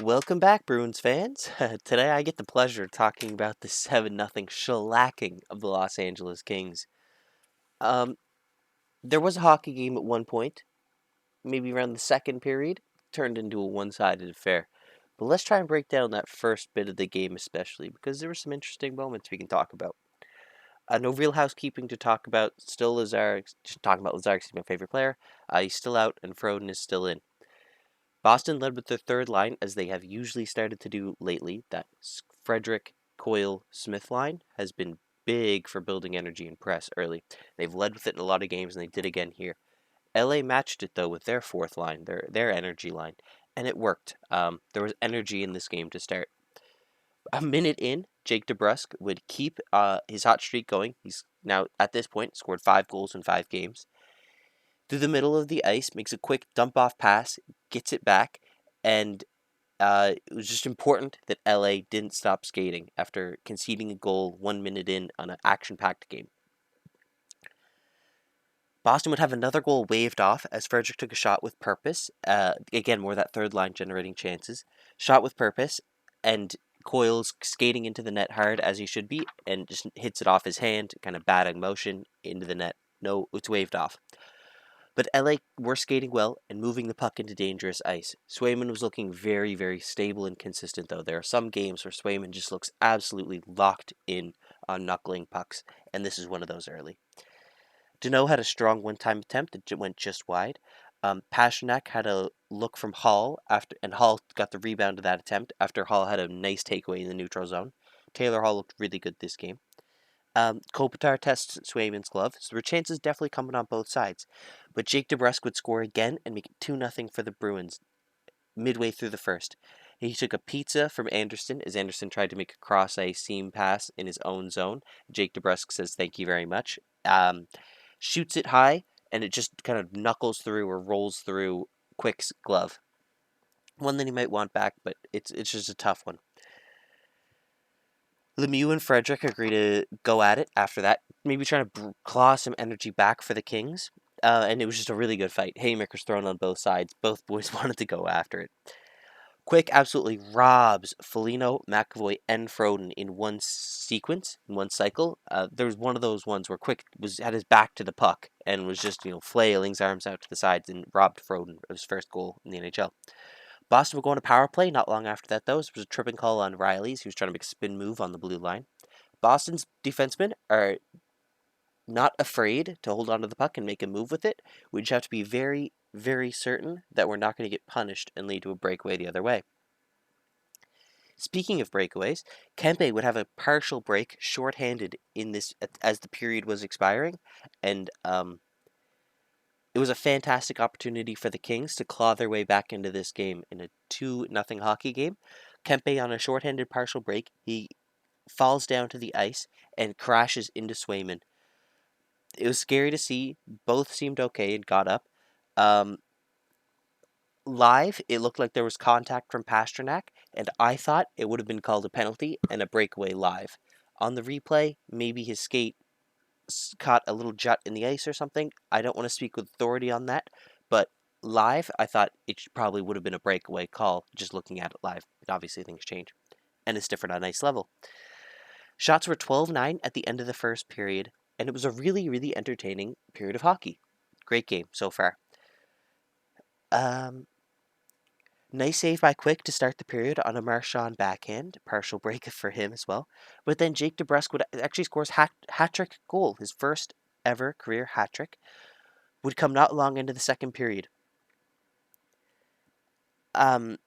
Welcome back, Bruins fans. Today I get the pleasure of talking about the 7-0 shellacking of the Los Angeles Kings. Um, there was a hockey game at one point, maybe around the second period, turned into a one-sided affair. But let's try and break down that first bit of the game especially, because there were some interesting moments we can talk about. No real housekeeping to talk about. Still Lazar, just talking about Lazar, he's my favorite player. He's still out, and Froden is still in. Boston led with their third line, as they have usually started to do lately. That Frederick, Coyle, Smith line has been big for building energy and press early. They've led with it in a lot of games, and they did again here. LA matched it, though, with their fourth line, their energy line, and it worked. There was energy in this game to start. A minute in, Jake DeBrusk would keep his hot streak going. He's now, at this point, scored 5 goals in 5 games. Through the middle of the ice, makes a quick dump-off pass, gets it back, and it was just important that LA didn't stop skating after conceding a goal 1 minute in on an action-packed game. Boston would have another goal waved off as Frederick took a shot with purpose. Again, more that third line generating chances. Shot with purpose, and Coyle's skating into the net hard as he should be, and just hits it off his hand, kind of batting motion into the net. No, it's waved off. But LA were skating well and moving the puck into dangerous ice. Swayman was looking very, very stable and consistent, though. There are some games where Swayman just looks absolutely locked in on knuckling pucks, and this is one of those early. Deneau had a strong one-time attempt that went just wide. Pasternak had a look from Hall, and Hall got the rebound to that attempt after Hall had a nice takeaway in the neutral zone. Taylor Hall looked really good this game. Kopitar tests Swayman's glove, so there were chances definitely coming on both sides. But Jake DeBrusk would score again and make it 2-0 for the Bruins midway through the first. He took a pizza from Anderson as Anderson tried to make a cross-ice seam pass in his own zone. Jake DeBrusk says thank you very much. Shoots it high, and it just kind of knuckles through or rolls through Quick's glove. One that he might want back, but it's just a tough one. Lemieux and Frederick agree to go at it after that, maybe trying to claw some energy back for the Kings. And it was just a really good fight. Haymakers thrown on both sides. Both boys wanted to go after it. Quick absolutely robs Foligno, McAvoy, and Froden in one sequence, in one cycle. There was one of those ones where Quick had his back to the puck and was just, flailing his arms out to the sides and robbed Froden of his first goal in the NHL. Boston would go on a power play not long after that, though. It was a tripping call on Riley's. He was trying to make a spin move on the blue line. Boston's defensemen are not afraid to hold on to the puck and make a move with it. We just have to be very, very certain that we're not going to get punished and lead to a breakaway the other way. Speaking of breakaways, Kempe would have a partial break shorthanded in this as the period was expiring, and it was a fantastic opportunity for the Kings to claw their way back into this game in a 2-0 hockey game. Kempe on a shorthanded partial break, he falls down to the ice and crashes into Swayman. It was scary to see. Both seemed okay and got up. Live, it looked like there was contact from Pasternak, and I thought it would have been called a penalty and a breakaway live. On the replay, maybe his skate caught a little jut in the ice or something. I don't want to speak with authority on that, but live, I thought it probably would have been a breakaway call just looking at it live. But obviously, things change, and it's different on ice level. Shots were 12-9 at the end of the first period, and it was a really, really entertaining period of hockey. Great game so far. Nice save by Quick to start the period on a Marchand backhand. Partial break for him as well. But then Jake DeBrusk would actually scores hat-trick goal. His first ever career hat-trick would come not long into the second period. Jake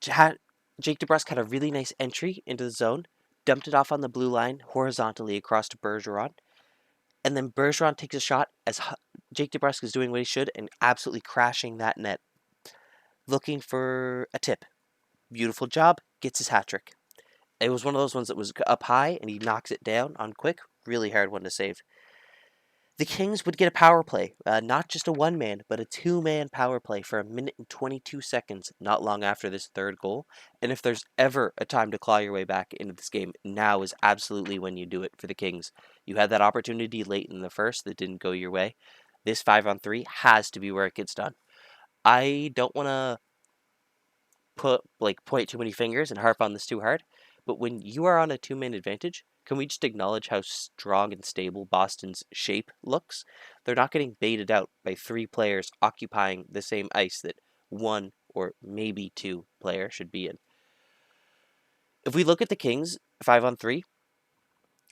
DeBrusk had a really nice entry into the zone, dumped it off on the blue line horizontally across to Bergeron. And then Bergeron takes a shot as Jake DeBrusk is doing what he should and absolutely crashing that net. Looking for a tip. Beautiful job. Gets his hat trick. It was one of those ones that was up high and he knocks it down on Quick. Really hard one to save. The Kings would get a power play. Not just a one-man, but a two-man power play for 1 minute and 22 seconds not long after this third goal. And if there's ever a time to claw your way back into this game, now is absolutely when you do it for the Kings. You had that opportunity late in the first that didn't go your way. This 5-on-3 has to be where it gets done. I don't want to point too many fingers and harp on this too hard, but when you are on a two-man advantage, can we just acknowledge how strong and stable Boston's shape looks? They're not getting baited out by three players occupying the same ice that one or maybe two player should be in. If we look at the Kings 5-on-3,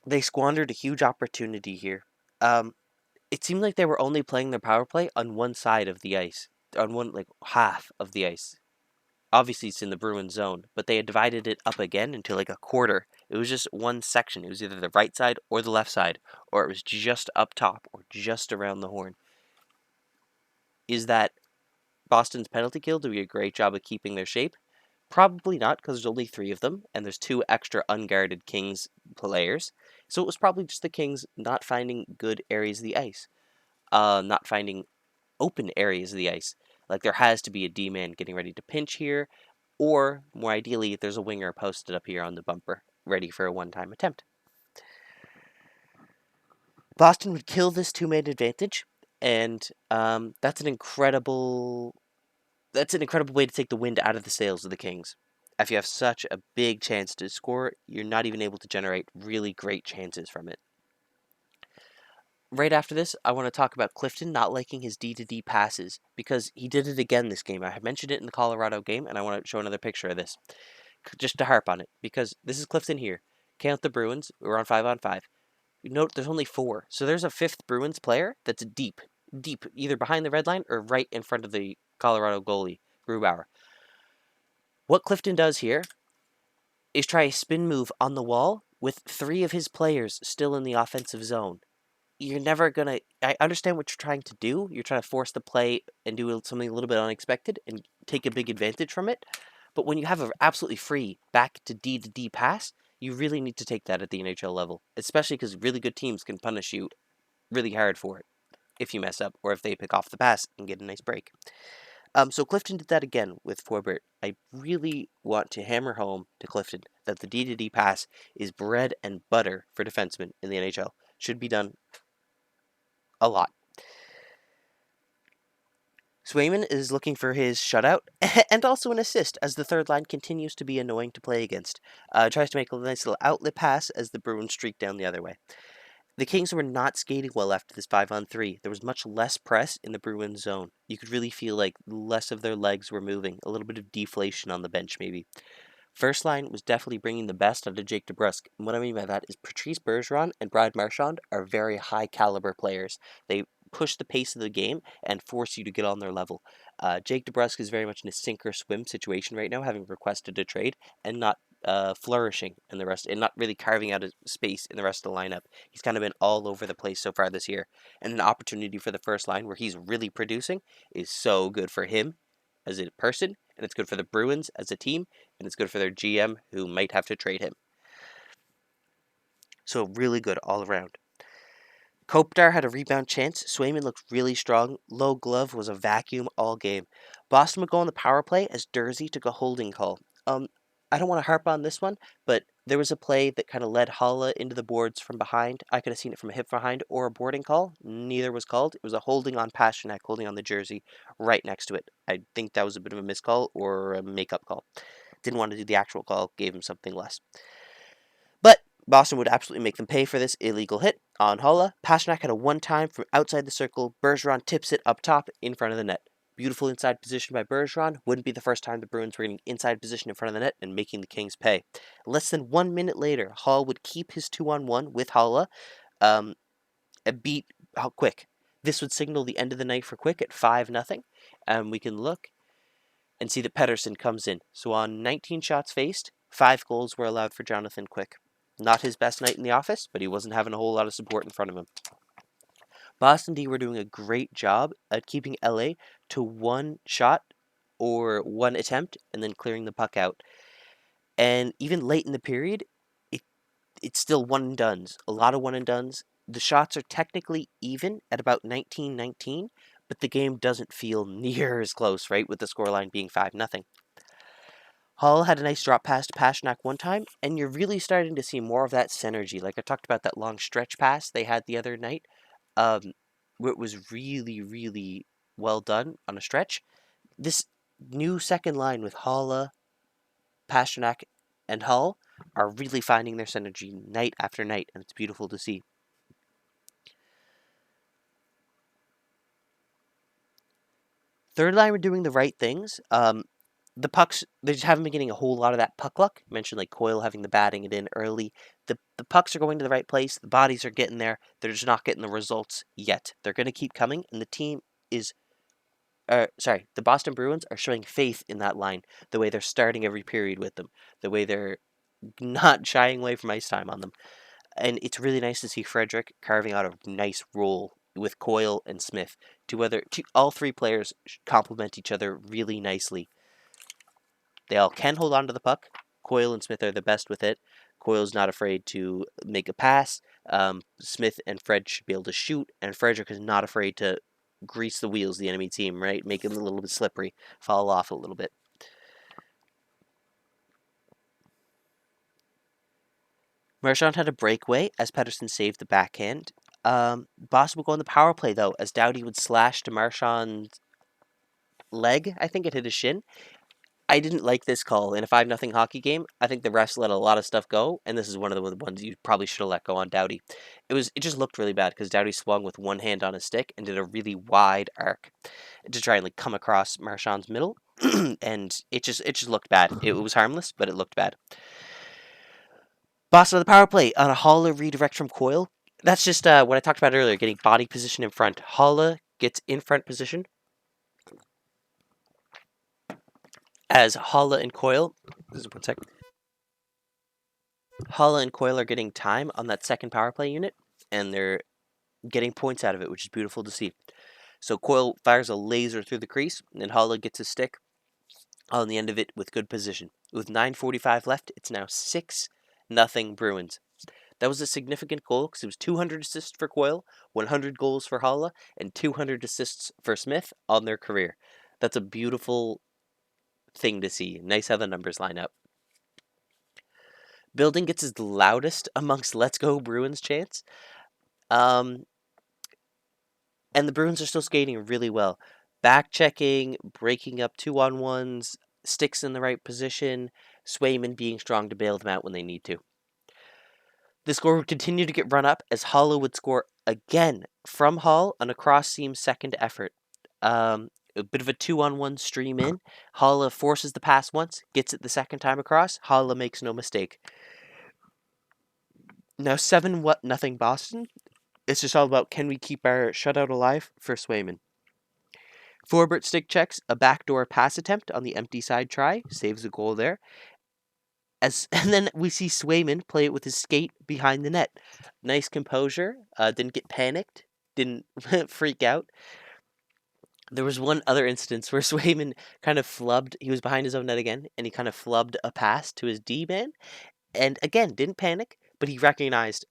they squandered a huge opportunity here. It seemed like they were only playing their power play on one side of the ice, on one like half of the ice. Obviously, it's in the Bruins zone, but they had divided it up again into like a quarter. It was just one section. It was either the right side or the left side, or it was just up top or just around the horn. Is that Boston's penalty kill doing a great job of keeping their shape? Probably not, because there's only three of them, and there's two extra unguarded Kings players. So it was probably just the Kings not finding good areas of the ice, not finding open areas of the ice. Like there has to be a D-man getting ready to pinch here, or more ideally, there's a winger posted up here on the bumper, ready for a one-time attempt. Boston would kill this two-man advantage, and that's an incredible way to take the wind out of the sails of the Kings. If you have such a big chance to score, you're not even able to generate really great chances from it. Right after this, I want to talk about Clifton not liking his D-to-D passes, because he did it again this game. I have mentioned it in the Colorado game, and I want to show another picture of this, just to harp on it, because this is Clifton here. Count the Bruins, we're on 5-on-5. Note there's only four, so there's a fifth Bruins player that's deep, either behind the red line or right in front of the Colorado goalie, Grubauer. What Clifton does here is try a spin move on the wall with three of his players still in the offensive zone. You're never gonna. I understand what you're trying to do. You're trying to force the play and do something a little bit unexpected and take a big advantage from it. But when you have an absolutely free back to D pass, you really need to take that at the NHL level, especially because really good teams can punish you really hard for it if you mess up or if they pick off the pass and get a nice break. So Clifton did that again with Forbert. I really want to hammer home to Clifton that the D pass is bread and butter for defensemen in the NHL. Should be done a lot. Swayman is looking for his shutout and also an assist as the third line continues to be annoying to play against. Tries to make a nice little outlet pass as the Bruins streak down the other way. The Kings were not skating well after this 5-on-3. There was much less press in the Bruins zone. You could really feel like less of their legs were moving, a little bit of deflation on the bench maybe. First line was definitely bringing the best out of Jake DeBrusk. And what I mean by that is Patrice Bergeron and Brad Marchand are very high caliber players. They push the pace of the game and force you to get on their level. Jake DeBrusk is very much in a sink or swim situation right now, having requested a trade and not flourishing in the rest, and not really carving out a space in the rest of the lineup. He's kind of been all over the place so far this year, and an opportunity for the first line where he's really producing is so good for him as a person, and it's good for the Bruins as a team, and it's good for their GM who might have to trade him. So really good all around. Kopitar had a rebound chance. Swayman looked really strong. Low glove was a vacuum all game. Boston would go on the power play as Dursey took a holding call. I don't want to harp on this one, but there was a play that kind of led Haula into the boards from behind. I could have seen it from a hip behind or a boarding call. Neither was called. It was a holding on Pasternak, holding on the jersey right next to it. I think that was a bit of a miscall or a makeup call. Didn't want to do the actual call, gave him something less. But Boston would absolutely make them pay for this illegal hit on Haula. Pasternak had a one-time from outside the circle. Bergeron tips it up top in front of the net. Beautiful inside position by Bergeron. Wouldn't be the first time the Bruins were getting inside position in front of the net and making the Kings pay. Less than 1 minute later, Hall would keep his 2-on-1 with Haula. Beat Quick. This would signal the end of the night for Quick at 5-0. We can look and see that Pettersson comes in. So on 19 shots faced, 5 goals were allowed for Jonathan Quick. Not his best night in the office, but he wasn't having a whole lot of support in front of him. Boston D were doing a great job at keeping LA to one shot or one attempt and then clearing the puck out. And even late in the period, it's still one and dones. A lot of one and dones. The shots are technically even at about 19-19, but the game doesn't feel near as close, right? With the scoreline being 5-0. Hull had a nice drop pass to Pasternak one time, and you're really starting to see more of that synergy. Like I talked about that long stretch pass they had the other night, where it was really, really well done on a stretch. This new second line with Haula, Pasternak, and Hull are really finding their synergy night after night, and it's beautiful to see. Third line were doing the right things. The pucks, they just haven't been getting a whole lot of that puck luck. I mentioned like Coyle having the batting it in early. The pucks are going to the right place. The bodies are getting there. They're just not getting the results yet. They're going to keep coming, and the team is the Boston Bruins are showing faith in that line, the way they're starting every period with them, the way they're not shying away from ice time on them. And it's really nice to see Frederick carving out a nice role with Coyle and Smith. All three players complement each other really nicely. They all can hold on to the puck. Coyle and Smith are the best with it. Coyle's not afraid to make a pass. Smith and Fred should be able to shoot, and Frederick is not afraid to grease the wheels of the enemy team, right? Make them a little bit slippery, fall off a little bit. Marchand had a breakaway as Pettersson saved the backhand. Boston would go on the power play, though, as Doughty would slash to Marchand's leg. I think it hit his shin. I didn't like this call in a 5-0 hockey game. I think the refs let a lot of stuff go, and this is one of the ones you probably should have let go on Doughty. It just looked really bad because Doughty swung with one hand on his stick and did a really wide arc to try and like come across Marchand's middle, and it just looked bad. It was harmless, but it looked bad. Boston on the power play on a Haula redirect from Coyle. That's just what I talked about earlier, getting body position in front. Haula gets in front position as Haula and Coyle. This is 1 second. Haula and Coyle are getting time on that second power play unit, and they're getting points out of it, which is beautiful to see. So Coyle fires a laser through the crease, and then Haula gets a stick on the end of it with good position. With 9:45 left, it's now 6-0 Bruins. That was a significant goal because it was 200 assists for Coyle, 100 goals for Haula, and 200 assists for Smith on their career. That's a beautiful thing to see. Nice how the numbers line up. Building gets his loudest amongst Let's Go Bruins chants. And the Bruins are still skating really well. Back checking, breaking up 2-on-1s, sticks in the right position, Swayman being strong to bail them out when they need to. The score would continue to get run up as Haula would score again from Hall on a cross-seam second effort. A bit of a 2-on-1 stream in. Haula forces the pass once, gets it the second time across. Haula makes no mistake. Now 7-0 Boston. It's just all about can we keep our shutout alive for Swayman. Forbert stick checks a backdoor pass attempt on the empty side try, saves the goal there. And then we see Swayman play it with his skate behind the net. Nice composure. Didn't get panicked. Didn't freak out. There was one other instance where Swayman kind of flubbed. He was behind his own net again, and he kind of flubbed a pass to his D-man. And again, didn't panic, but he recognized,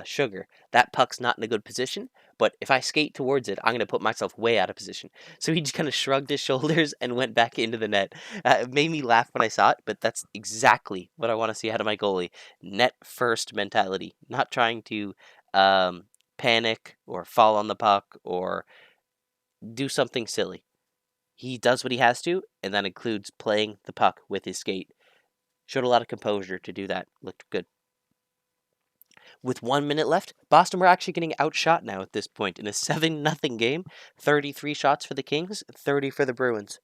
sugar, that puck's not in a good position, but if I skate towards it, I'm going to put myself way out of position. So he just kind of shrugged his shoulders and went back into the net. It made me laugh when I saw it, but that's exactly what I want to see out of my goalie. Net first mentality, not trying to panic or fall on the puck or do something silly. He does what he has to, and that includes playing the puck with his skate. Showed a lot of composure to do that. Looked good. With 1 minute left, Boston were actually getting outshot now at this point in a 7-0 game. 33 shots for the Kings, 30 for the Bruins.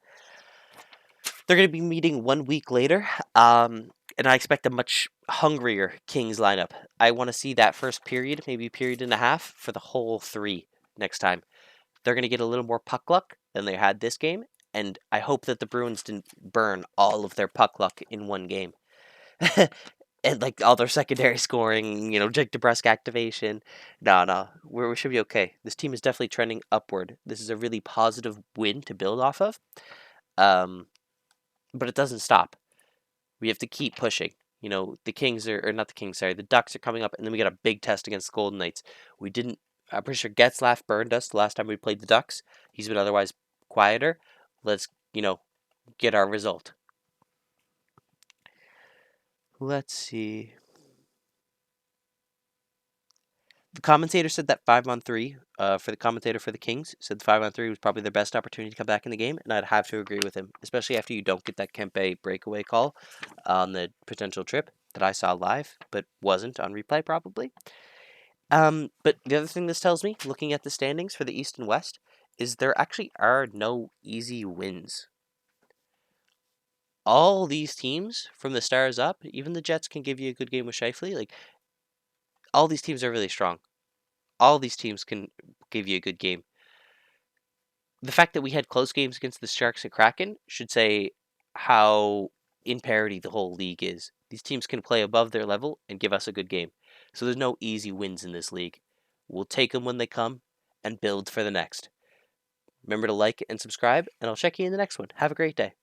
They're going to be meeting 1 week later, and I expect a much hungrier Kings lineup. I want to see that first period, maybe period and a half, for the whole 3 next time. They're going to get a little more puck luck than they had this game, and I hope that the Bruins didn't burn all of their puck luck in one game. And like all their secondary scoring, Jake DeBrusk activation. No, we should be okay. This team is definitely trending upward. This is a really positive win to build off of. But it doesn't stop. We have to keep pushing. The Kings or not the Kings, sorry, the Ducks are coming up, and then we got a big test against the Golden Knights. I'm pretty sure Getzlaff burned us the last time we played the Ducks. He's been otherwise quieter. Let's, get our result. Let's see. The commentator said that 5-on-3, for the commentator for the Kings, said the 5-on-3 was probably their best opportunity to come back in the game, and I'd have to agree with him, especially after you don't get that Kempe breakaway call on the potential trip that I saw live, but wasn't on replay probably. But the other thing this tells me, looking at the standings for the East and West, is there actually are no easy wins. All these teams, from the Stars up, even the Jets can give you a good game with Scheifele. Like, all these teams are really strong. All these teams can give you a good game. The fact that we had close games against the Sharks and Kraken should say how in parity the whole league is. These teams can play above their level and give us a good game. So there's no easy wins in this league. We'll take them when they come and build for the next. Remember to like and subscribe, and I'll check you in the next one. Have a great day.